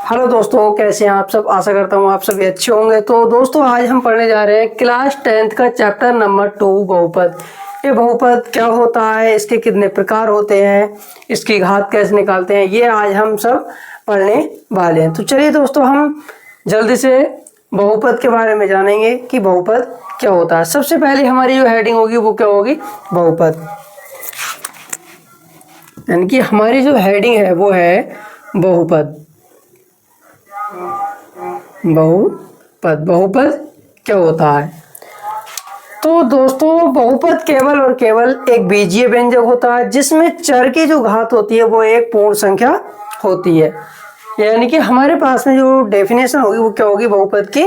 Hello दोस्तों, कैसे हैं आप सब। आशा करता हूँ आप सभी अच्छे होंगे। तो दोस्तों, आज हम पढ़ने जा रहे हैं क्लास 10th का चैप्टर नंबर 2 बहुपद। ये बहुपद क्या होता है, इसके कितने प्रकार होते हैं, इसकी घात कैसे निकालते हैं, ये आज हम सब पढ़ने वाले हैं। तो चलिए दोस्तों, हम जल्दी से बहुपद के बारे में जानेंगे कि बहुपद क्या होता है। सबसे पहले हमारी जो हेडिंग होगी वो क्या होगी, बहुपद। यानी कि हमारी जो हेडिंग है वो है बहुपद। बहुपद क्या होता है। तो दोस्तों, बहुपद केवल और केवल एक बीजीय व्यंजक होता है जिसमें चर की जो घात होती है वो एक पूर्ण संख्या होती है। यानी कि हमारे पास में जो डेफिनेशन होगी वो क्या होगी बहुपद की,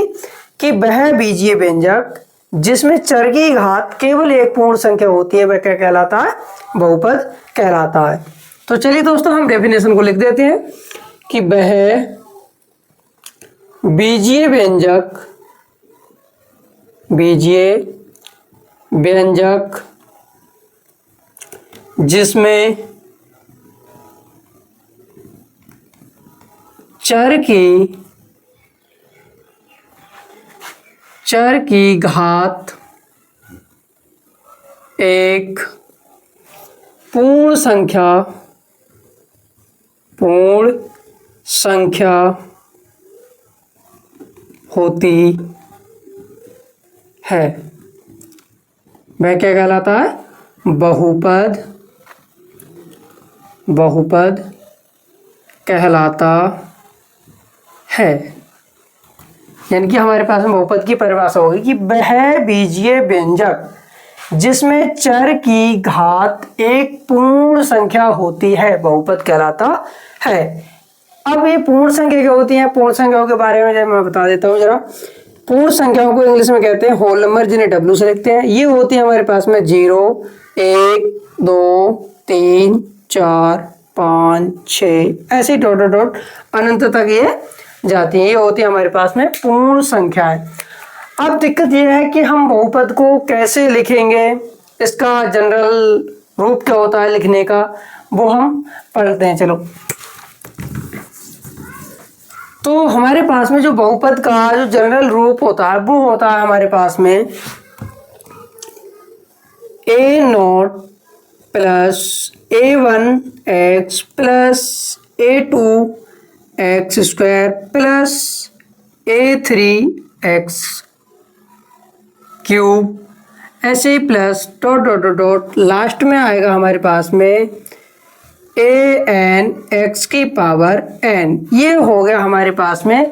कि वह बीजीय व्यंजक जिसमें चर की घात केवल एक पूर्ण संख्या होती है वह क्या कहलाता है, बहुपद कहलाता है। तो चलिए दोस्तों, हम डेफिनेशन को लिख देते हैं कि वह बीजीय व्यंजक जिसमें चर की घात एक पूर्ण संख्या होती है वह क्या कहलाता है, बहुपद कहलाता है। यानी कि हमारे पास में बहुपद की परिभाषा होगी कि वह बीजीय व्यंजक जिसमें चर की घात एक पूर्ण संख्या होती है बहुपद कहलाता है। अब ये पूर्ण संख्या क्या होती है, पूर्ण संख्याओं के बारे में जब मैं बता देता हूँ जरा। पूर्ण संख्याओं को इंग्लिश में कहते हैं होल नंबर, जिन्हें डब्ल्यू से लिखते हैं। ये होती है हमारे पास में 0, 1, 2, 3, 4, 5, 6 ऐसे डॉट डॉट डॉट अनंत तक ये जाती है। ये होती है हमारे पास में पूर्ण संख्याएं। अब दिक्कत ये है कि हम बहुपद को कैसे लिखेंगे, इसका जनरल रूप क्या होता है लिखने का, वो हम पढ़ते हैं। चलो, तो हमारे पास में जो बहुपद का जो जनरल रूप होता है वो होता है हमारे पास में a0 plus a1x plus a2x square plus a3x cube ऐसे plus dot dot dot dot last में आएगा हमारे पास में an x की पावर n। ये हो गया हमारे पास में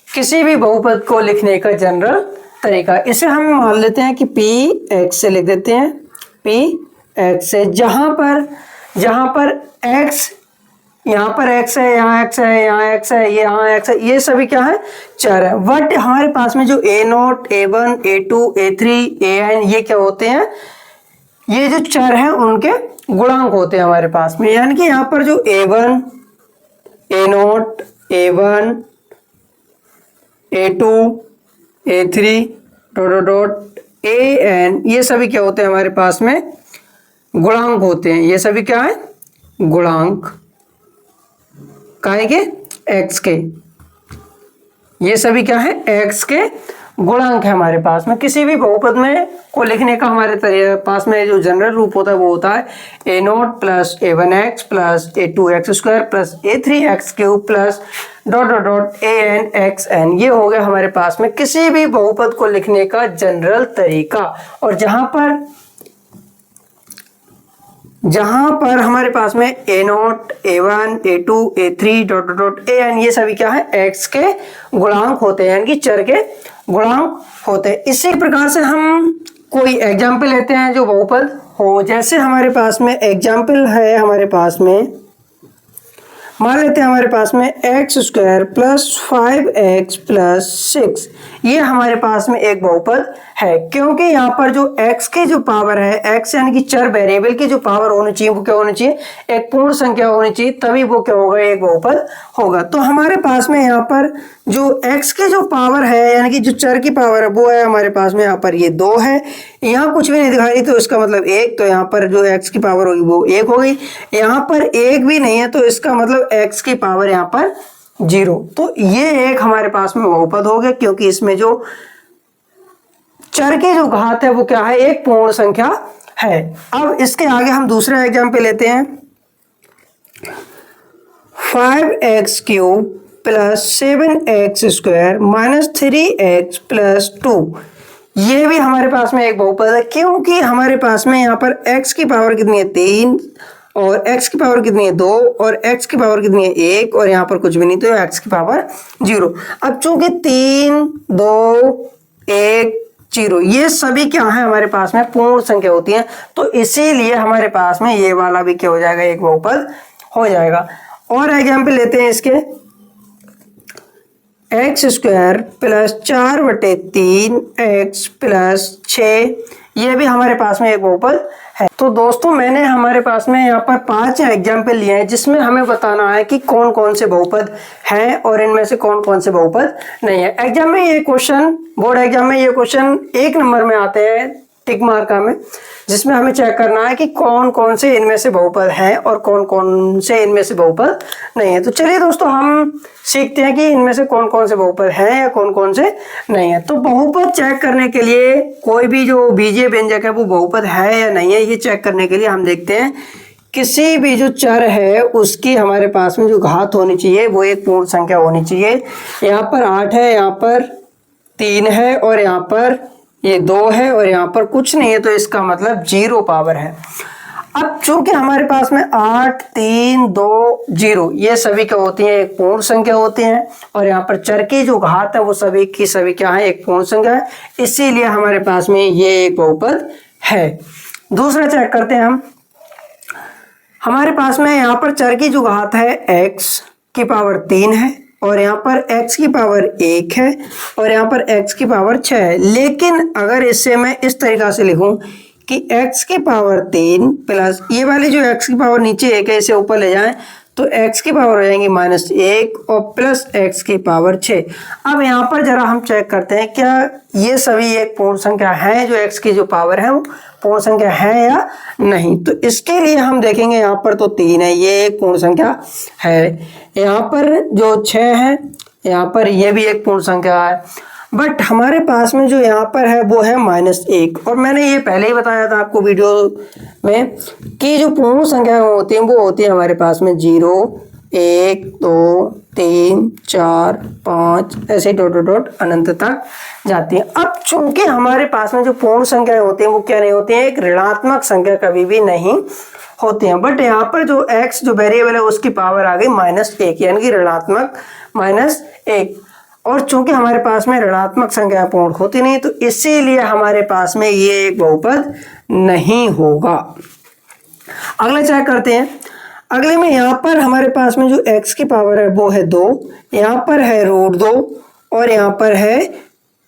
किसी भी बहुपद को लिखने का जनरल तरीका। इसे हम मान लेते हैं कि p x से लिख देते हैं, p x से, जहां पर x, यहाँ पर x है, यहाँ x है, यहाँ x है, यहाँ x है, ये सभी क्या है, चर है। बट हमारे पास में जो a0, a1, a2, a3, an ये क्या होते हैं, ये जो चर हैं उनके गुणांक होते हैं हमारे पास में। यानी कि यहाँ पर जो a1, a0, a1, a2, a3 dot dot dot an ये सभी क्या होते हैं हमारे पास में, गुणांक होते हैं। ये सभी क्या है, गुणांक काहे के, x के। ये सभी क्या है, x के गुणांक है हमारे पास में। किसी भी बहुपद में को लिखने का हमारे पास में जो जनरल रूप होता है वो होता है a0 plus a1x plus a2x square plus a3x cube plus dot dot dot an xn। ये हो गया हमारे पास में किसी भी बहुपद को लिखने का जनरल तरीका। और जहां पर हमारे पास में a0, a1, a2, a3 dot dot dot an ये सभी क्या है, x के गुणांक होते हैं, यानी कि चर के गुणांक होते हैं। इसी प्रकार से हम कोई एग्जाम्पल लेते हैं जो बहुपद हो। जैसे हमारे पास में एग्जाम्पल है, हमारे पास में मान लेते हैं हमारे पास में x square plus 5x plus 6, ये हमारे पास में एक बहुपद है। क्योंकि यहाँ पर जो x की जो पावर है, x यानी कि चर वेरिएबल की जो पावर होनी चाहिए वो क्या होनी चाहिए, एक पूर्ण संख्या होनी चाहिए, तभी वो क्या होगा, एक बहुपद होगा। तो हमारे पास में यहाँ पर जो x की जो पावर है, यानी कि जो चर की पावर है वो है हमारे पास में यहाँ पर ये 2 है। यहाँ कुछ भी नहीं दिखाई तो इसका मतलब 1, तो यहाँ पर जो x की पावर होगी वो 1 हो गई। यहाँ पर 1 भी नहीं है तो इसका मतलब x की पावर यहाँ पर 0। तो ये एक हमारे पास में बहुपद हो गया, क्योंकि इसमें जो चर की जो घात है वो क्या है, एक पूर्ण संख्या है। अब इसके आगे हम दूसरा एग्जाम्पल लेते हैं। 5x cube plus 7x square minus 3x plus 2। ये भी हमारे पास में एक बहुपद है, क्योंकि हमारे पास में यहाँ पर x की पावर कितनी है 3 और x की पावर कितनी है 2 और x की पावर कितनी है 1 और यहाँ पर कुछ भी नहीं, तो x की पावर 0। अब चूंकि 3 2 1 0 ये सभी क्या है हमारे पास में पूर्ण संख्या होती है, तो इसीलिए हमारे पास में ये वाला भी क्या हो जाएगा, एक बहुपद हो जाएगा। और एग्जाम्पल लेते हैं इसके, x square plus 4/3 x plus 6, ये भी हमारे पास में एक बहुपद है। तो दोस्तों मैंने हमारे पास में यहाँ पर 5 एग्जाम्पल लिए हैं, जिसमें हमें बताना है कि कौन कौन से बहुपद हैं और इनमें से कौन कौन से बहुपद नहीं है। एग्जाम में ये क्वेश्चन, बोर्ड एग्जाम में ये क्वेश्चन 1 नंबर में आते हैं टिक मार्का में, जिसमें हमें चेक करना है कि कौन कौन से इनमें से बहुपद हैं और कौन कौन से इनमें से बहुपद नहीं है। तो चलिए दोस्तों हम सीखते हैं कि इनमें से कौन कौन से बहुपद हैं या कौन कौन से नहीं है। तो बहुपद चेक करने के लिए कोई भी जो बीजीय व्यंजक है वो बहुपद है या नहीं है, ये चेक करने के लिए हम देखते हैं किसी भी जो चर है उसकी हमारे पास में जो घात होनी चाहिए वो एक पूर्ण संख्या होनी चाहिए। यहाँ पर 8 है, यहाँ पर 3 है और यहाँ पर ये 2 है और यहाँ पर कुछ नहीं है, तो इसका मतलब 0 पावर है। अब चूंकि हमारे पास में 8 3 2 0 ये सभी क्या होती हैं, एक पूर्ण संख्या होती हैं, और यहाँ पर चर की जो घात है वो सभी की सभी क्या है, एक पूर्ण संख्या है, इसीलिए हमारे पास में ये एक बहुपद है। दूसरा चेक करते हैं हम। हमारे पास में यहाँ पर चर की जो घात है x की पावर 3 है और यहाँ पर x की पावर 1 है और यहाँ पर x की पावर 6 है। लेकिन अगर इससे मैं इस तरीका से लिखूं कि x की पावर 3 प्लस ये वाली जो x की पावर नीचे 1 है इसे ऊपर ले जाएं तो x की पावर हो जाएंगी -1 और प्लस x की पावर 6। अब यहाँ पर जरा हम चेक करते हैं क्या ये सभी एक पूर्ण संख्या है, जो x की जो पावर है वो पूर्ण संख्या है या नहीं। तो इसके लिए हम देखेंगे, यहाँ पर तो 3 है, ये एक पूर्ण संख्या है। यहाँ पर जो 6 है, यहाँ पर ये भी एक पूर्ण संख्या है, बट हमारे पास में जो यहाँ पर है वो है -1। और मैंने ये पहले ही बताया था आपको वीडियो में कि जो पूर्ण संख्या होती हैं वो होती है हमारे पास में 0 1 2 3 4 5 ऐसे डॉट अनंत तक जाती है। अब चूंकि हमारे पास में जो पूर्ण संख्याएं होती हैं वो क्या नहीं होती हैं, एक ऋणात्मक संख्या कभी भी नहीं होती हैं। बट यहाँ पर जो x जो वेरिएबल है उसकी पावर आ गई -1 यानी कि ऋणात्मक -1। और चूंकि हमारे पास में ऋणात्मक संख्या पूर्ण होती नहीं तो इसीलिए हमारे पास में ये एक बहुपद नहीं होगा। अगला चेक करते हैं। अगले में यहाँ पर हमारे पास में जो x की पावर है वो है 2, यहाँ पर है √2 और यहाँ पर है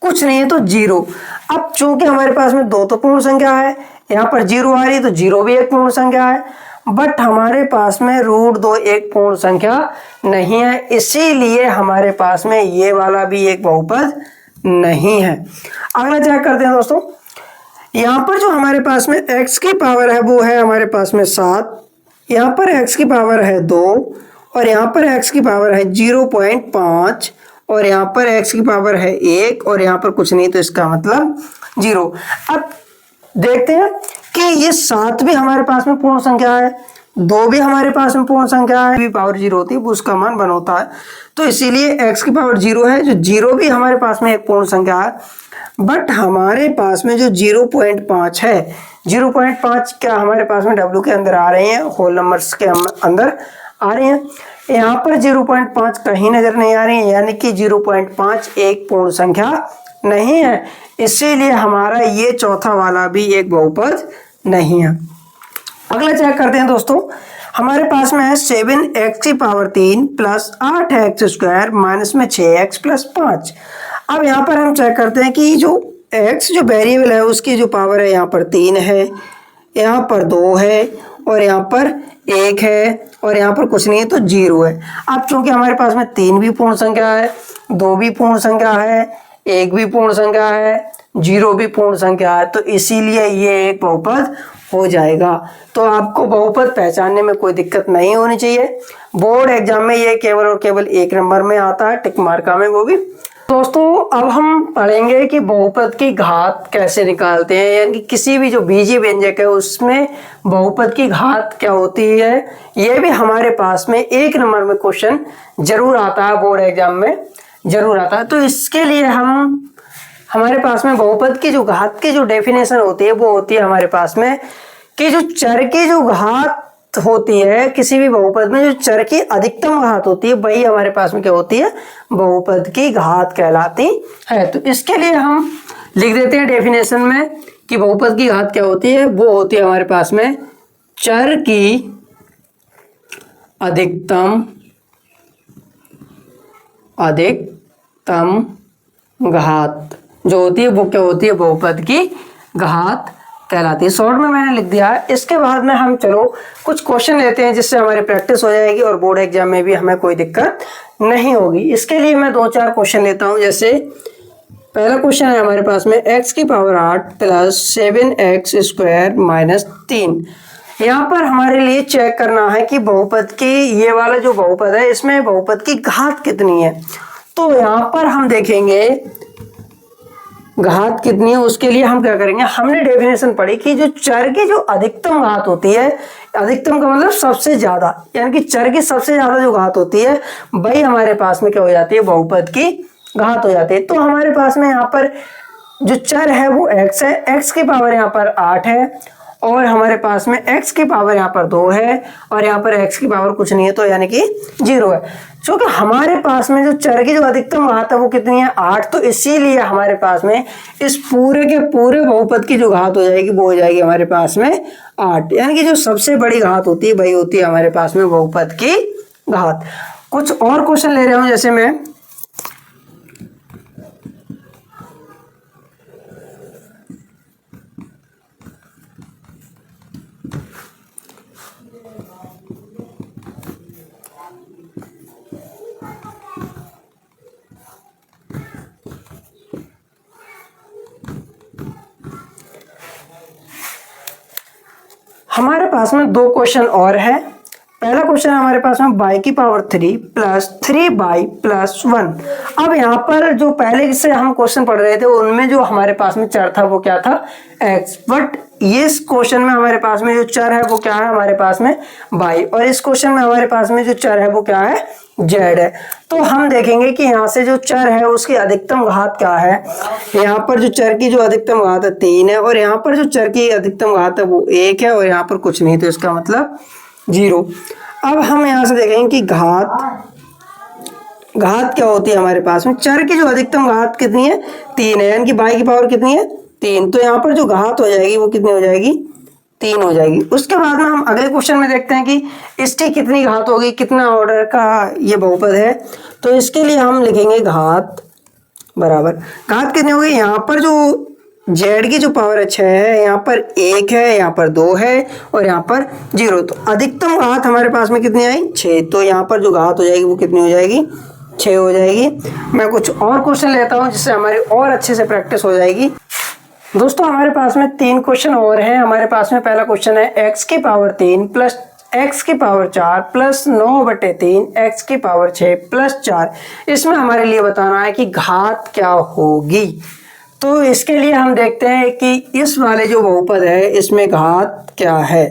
कुछ नहीं है तो 0। अब चूंकि हमारे पास में 2 तो पूर्ण संख्या है, यहाँ पर 0 आ रही है तो 0 भी एक पूर्ण संख्या है, बट हमारे पास में √2 एक पूर्ण संख्या नहीं है, इसीलिए हमारे पास में ये वाला भी एक बहुपद नहीं है। अगला चेक करते हैं दोस्तों। यहाँ पर जो हमारे पास में x की पावर है वो है हमारे पास में 7, यहाँ पर x की पावर है 2 और यहाँ पर x की पावर है 0.5 और यहाँ पर x की पावर है 1 और यहाँ पर कुछ नहीं, तो इसका मतलब 0। अब देखते हैं कि ये 7 भी हमारे पास में पूर्ण संख्या है, 2 भी हमारे पास में पूर्ण संख्या है, भी पावर 0 होती है वो उसका मान 1 होता है, तो इसीलिए x की पावर 0 है, जो 0 भी हमारे पास में एक पूर्ण संख्या है। बट हमारे पास में जो 0.5 है, 0.5 क्या हमारे पास में W के अंदर आ रहे हैं, होल नंबर्स के अंदर आ रहे हैं। यहाँ पर 0.5 कहीं नजर नहीं आ रही है, यानी कि 0.5 एक पूर्ण संख्या नहीं है, इसीलिए हमारा ये चौथा वाला भी एक बहुपद नहीं है। अगला चेक करते हैं दोस्तों। हमारे पास में है 7x की power 3 plus 8x square minus में 6x प्लस 5। अब यहाँ पर हम चेक करते हैं कि जो x जो वेरिएबल है उसकी जो पावर है यहाँ पर 3 है, यहाँ पर 2 है और यहाँ पर 1 है और यहाँ पर कुछ नहीं है तो 0 है। अब चूंकि हमारे पास में 3 भी पूर्ण संख्या है, 2 भी पूर्ण संख्या है, 1 भी पूर्ण संख्या है, 0 भी पूर्ण संख्या है, तो इसीलिए ये एक बहुपद हो जाएगा। तो आपको बहुपद पहचानने में कोई दिक्कत नहीं होनी चाहिए। बोर्ड एग्जाम में ये केवल और केवल 1 नंबर में आता है, टिक मार्का में, वो भी। दोस्तों अब हम पढ़ेंगे कि बहुपद की घात कैसे निकालते हैं, यानी कि किसी भी जो बीजीय व्यंजक है उसमें बहुपद की घात क्या होती है। ये भी हमारे पास में 1 नंबर में क्वेश्चन जरूर आता है, बोर्ड एग्जाम में जरूर आता है। तो इसके लिए हमारे पास में बहुपद की जो घात की जो डेफिनेशन होती है वो होती है हमारे पास में कि जो चर की जो घात होती है, किसी भी बहुपद में जो चर की अधिकतम घात होती है वही हमारे पास में क्या होती है, बहुपद की घात कहलाती है। तो इसके लिए हम लिख देते हैं डेफिनेशन में कि बहुपद की घात क्या होती है। वो होती है हमारे पास में चर की अधिकतम घात जो होती है वो क्या होती है, बहुपद की घात कहलाती है। शॉर्ट में मैंने लिख दिया है। इसके बाद में हम चलो कुछ क्वेश्चन लेते हैं जिससे हमारी प्रैक्टिस हो जाएगी और बोर्ड एग्जाम में भी हमें कोई दिक्कत नहीं होगी। इसके लिए मैं 2-4 क्वेश्चन लेता हूं। जैसे पहला क्वेश्चन है हमारे पास में x की power 8 plus 7x square minus 3। यहाँ पर हमारे लिए चेक करना है कि बहुपद की ये वाला जो बहुपद है इसमें बहुपद की घात कितनी है। तो यहाँ पर हम देखेंगे घात कितनी है। उसके लिए हम क्या करेंगे, हमने डेफिनेशन पढ़ी कि जो चर की जो अधिकतम घात होती है, अधिकतम का मतलब सबसे ज्यादा, यानी कि चर की सबसे ज्यादा जो घात होती है वही हमारे पास में क्या हो जाती है, बहुपद की घात हो जाती है। तो हमारे पास में यहाँ पर जो चर है वो x है, x की पावर यहाँ पर 8 है और हमारे पास में x की पावर यहाँ पर 2 है और यहाँ पर x की पावर कुछ नहीं है, तो यानी कि 0 है। क्योंकि हमारे पास में जो चर की जो अधिकतम घात है वो कितनी है, 8। तो इसीलिए हमारे पास में इस पूरे के पूरे बहुपद की जो घात हो जाएगी वो हो जाएगी हमारे पास में 8, यानी कि जो सबसे बड़ी घात होती है वही होती है हमारे पास में बहुपद की घात। कुछ और क्वेश्चन ले रहा हूं। जैसे मैं हमारे पास में 2 क्वेश्चन और है। पहला क्वेश्चन है हमारे पास में y की पावर 3 प्लस 3y प्लस 1। अब यहाँ पर जो पहले से हम क्वेश्चन पढ़ रहे थे उनमें जो हमारे पास में चर था वो क्या था, x। बट ये क्वेश्चन में हमारे पास में जो चर है वो क्या है, हमारे पास में y, और इस क्वेश्चन में हमारे पास में जो चर है वो क्या है, z है। तो हम देखेंगे कि यहाँ से जो चर है उसकी अधिकतम घात क्या है। यहाँ पर जो चर की जो अधिकतम घात है 3 है और यहाँ पर जो चर की अधिकतम घात है वो 1 है और यहाँ पर कुछ नहीं, तो इसका मतलब 0। अब हम यहाँ से देखेंगे कि घात क्या होती है हमारे पास में। चर की जो अधिकतम घात कितनी है, 3 है, यानी कि y की पावर कितनी है, 3। तो यहाँ पर जो घात हो जाएगी वो कितनी हो जाएगी, 3 हो जाएगी। उसके बाद में हम अगले क्वेश्चन में देखते हैं कि इसकी कितनी घात होगी, कितना ऑर्डर का ये बहुपद है। तो इसके लिए हम लिखेंगे घात बराबर, घात कितनी होगी, यहाँ पर जो z की जो पावर 6 है, यहाँ पर 1 है, यहाँ पर 2 है और यहाँ पर 0। तो अधिकतम घात हमारे पास में कितनी आई, 6। तो यहाँ पर जो घात हो जाएगी वो कितनी हो जाएगी, 6 हो जाएगी। मैं कुछ और क्वेश्चन लेता हूँ जिससे हमारी और अच्छे से प्रैक्टिस हो जाएगी। दोस्तों हमारे पास में 3 क्वेश्चन और हैं। हमारे पास में पहला क्वेश्चन है x की पावर 3 प्लस x की पावर 4 प्लस 9/3 x की पावर 6 प्लस 4। इसमें हमारे लिए बताना है कि घात क्या होगी। तो इसके लिए हम देखते हैं कि इस वाले जो बहुपद है इसमें घात क्या है।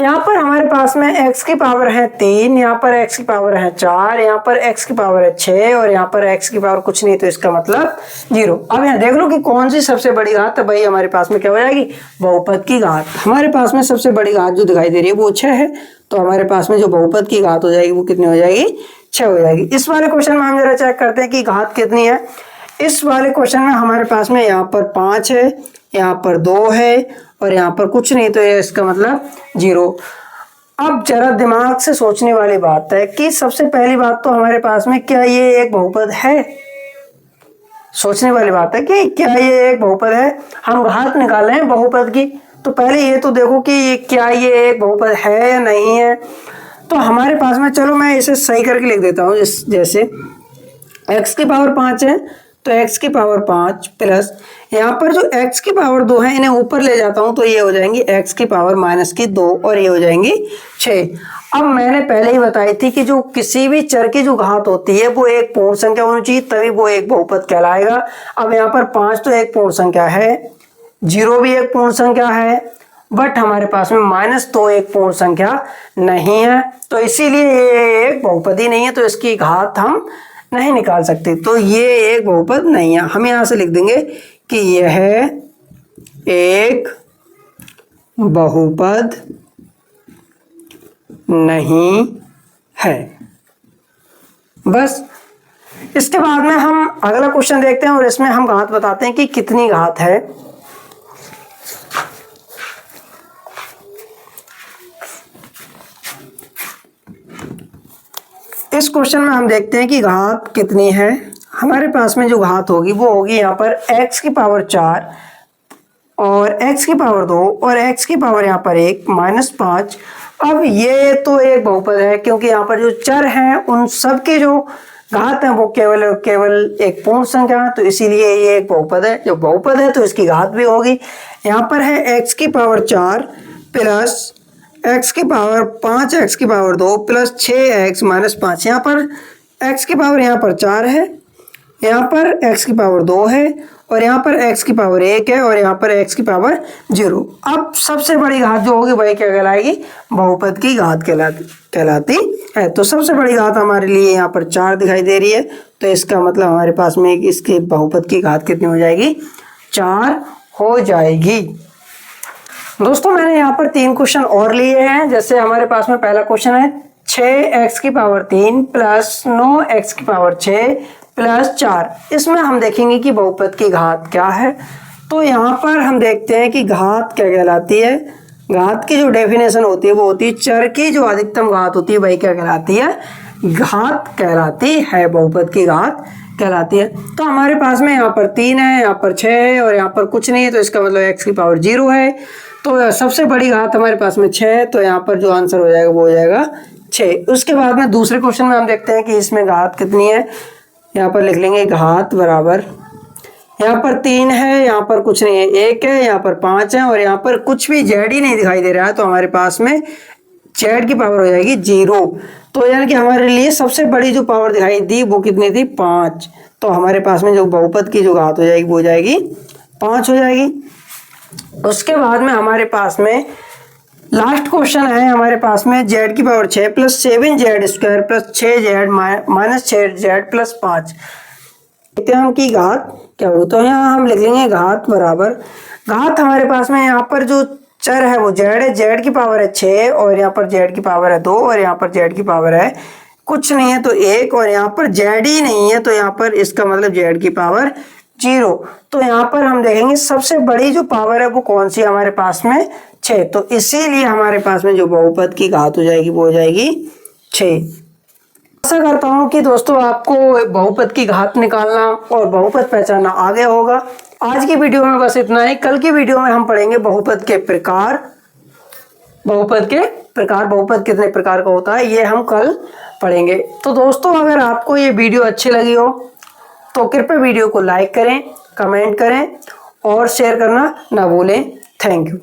यहाँ पर हमारे पास में x की पावर है 3, यहाँ पर x की पावर है 4, यहाँ पर x की पावर है 6 और यहाँ पर x की पावर कुछ नहीं, तो इसका मतलब 0। अब यहाँ देख लो कि कौन सी सबसे बड़ी घात है, भाई हमारे पास में क्या हो जाएगी, बहुपद की घात। हमारे पास में सबसे बड़ी घात जो दिखाई दे रही है वो 6 है, तो हमारे पास में जो बहुपद की घात हो जाएगी वो कितनी हो जाएगी, 6 हो जाएगी। इस वाले क्वेश्चन में हम जरा चेक करते हैं कि घात कितनी है। इस वाले क्वेश्चन में हमारे पास में यहाँ पर 5 है, यहाँ पर 2 है और यहाँ पर कुछ नहीं, तो ये इसका मतलब 0। अब जरा दिमाग से सोचने वाली बात है कि सबसे पहली बात तो हमारे पास में क्या ये एक बहुपद है, सोचने वाली बात है कि क्या ये एक बहुपद है। हम घात निकाल रहे हैं बहुपद की, तो पहले ये तो देखो कि क्या ये एक बहुपद है या नहीं है। तो हमारे पास में, चलो मैं इसे सही करके लिख देता हूँ। जैसे x की पावर 5 है तो x की पावर 5 प्लस यहाँ पर जो x की पावर 2 है इन्हें ऊपर ले जाता हूं तो ये हो जाएंगी x की पावर माइनस की 2 और ये हो जाएंगी 6। अब मैंने पहले ही बताई थी कि जो किसी भी चर की जो घात होती है वो एक पूर्ण संख्या होनी चाहिए तभी वो एक बहुपद कहलाएगा। अब यहाँ पर 5 तो एक पूर्ण संख्या है, 0 भी एक पूर्ण संख्या है, बट हमारे पास में -2 एक पूर्ण संख्या नहीं है, तो इसीलिए ये एक बहुपद ही नहीं है, तो इसकी घात हम नहीं निकाल सकते, तो ये एक बहुपद नहीं है। हम यहां से लिख देंगे कि यह एक बहुपद नहीं है। बस इसके बाद में हम अगला क्वेश्चन देखते हैं और इसमें हम घात बताते हैं कि कितनी घात है। इस क्वेश्चन में हम देखते हैं कि घात कितनी है। हमारे पास में जो घात होगी वो होगी यहाँ पर x की पावर 4 और x की पावर 2 और x की पावर यहाँ पर 1 -5। अब ये तो एक बहुपद है क्योंकि यहाँ पर जो चर हैं उन सब के जो घात है वो केवल एक पूर्ण संख्या है, तो इसीलिए ये एक बहुपद है। जो बहुपद है तो इसकी घात भी होगी। यहाँ पर है x की पावर 4 प्लस x की पावर 5 x की पावर 2 प्लस 6x -5। यहाँ पर x की पावर यहाँ पर 4 है, यहाँ पर x की पावर 2 है और यहाँ पर x की पावर 1 है और यहाँ पर x की पावर 0। अब सबसे बड़ी घात जो होगी वही क्या कहलाएगी? बहुपद की घात कहलाती है। तो सबसे बड़ी घात हमारे लिए यहाँ पर 4 दिखाई दे रही है, तो इसका मतलब हमारे पास में इसके बहुपद की घात कितनी हो जाएगी? 4 हो जाएगी। दोस्तों मैंने यहाँ पर 3 क्वेश्चन और लिए हैं। जैसे हमारे पास में पहला क्वेश्चन है 6x की पावर 3 प्लस 9x की पावर 6 प्लस 4। इसमें हम देखेंगे कि बहुपद की घात क्या है। तो यहाँ पर हम देखते हैं कि घात क्या कहलाती है। घात की जो डेफिनेशन होती है वो होती है चर की जो अधिकतम घात होती है वही क्या कहलाती है? घात कहलाती है, बहुपद की घात कहलाती है। तो हमारे पास में यहाँ पर 3 है, यहाँ पर 6 है और यहाँ पर कुछ नहीं है, तो इसका मतलब x की पावर 0 है। तो सबसे बड़ी घात हमारे पास में 6 है, तो यहाँ पर जो आंसर हो जाएगा वो हो जाएगा 6। उसके बाद में दूसरे क्वेश्चन में हम देखते हैं कि इसमें घात कितनी है। यहाँ पर लिख लेंगे घात बराबर, यहाँ पर 3 है, यहाँ पर कुछ नहीं है, 1 है, यहाँ पर 5 है और यहाँ पर कुछ भी z ही नहीं दिखाई दे रहा है, तो हमारे पास में z की पावर हो जाएगी 0। तो यानी कि हमारे लिए सबसे बड़ी जो पावर दिखाई दी वो कितनी थी? 5। तो हमारे पास में जो बहुपद की जो घात हो जाएगी वो हो जाएगी 5 हो जाएगी। उसके बाद में हमारे पास में लास्ट क्वेश्चन है हमारे पास में z की power 6 plus 7z² plus 6z minus 6z plus 5। देखते हैं हम की घात क्या होगी। तो यहाँ हम लिख लेंगे घात बराबर, घात हमारे पास में यहाँ पर जो चर है वो z है, z की पावर है 6 और यहाँ पर z की पावर है 2 और यहाँ पर z की पावर है कुछ नहीं है तो 1 और यहाँ पर z ही नहीं है, तो यहाँ पर इसका मतलब z की पावर 0। तो यहाँ पर हम देखेंगे सबसे बड़ी जो पावर है वो कौन सी हमारे पास में? 6। तो इसीलिए हमारे पास में जो बहुपद की घात हो जाएगी वो हो जाएगी 6। आशा करता हूँ कि दोस्तों आपको बहुपद की घात निकालना और बहुपद पहचानना आ गया होगा। आज की वीडियो में बस इतना ही। कल की वीडियो में हम पढ़ेंगे बहुपद के प्रकार। बहुपद कितने प्रकार का होता है ये हम कल पढ़ेंगे। तो दोस्तों अगर आपको ये वीडियो अच्छी लगी हो तो कृपया वीडियो को लाइक करें, कमेंट करें और शेयर करना ना भूलें। Thank you.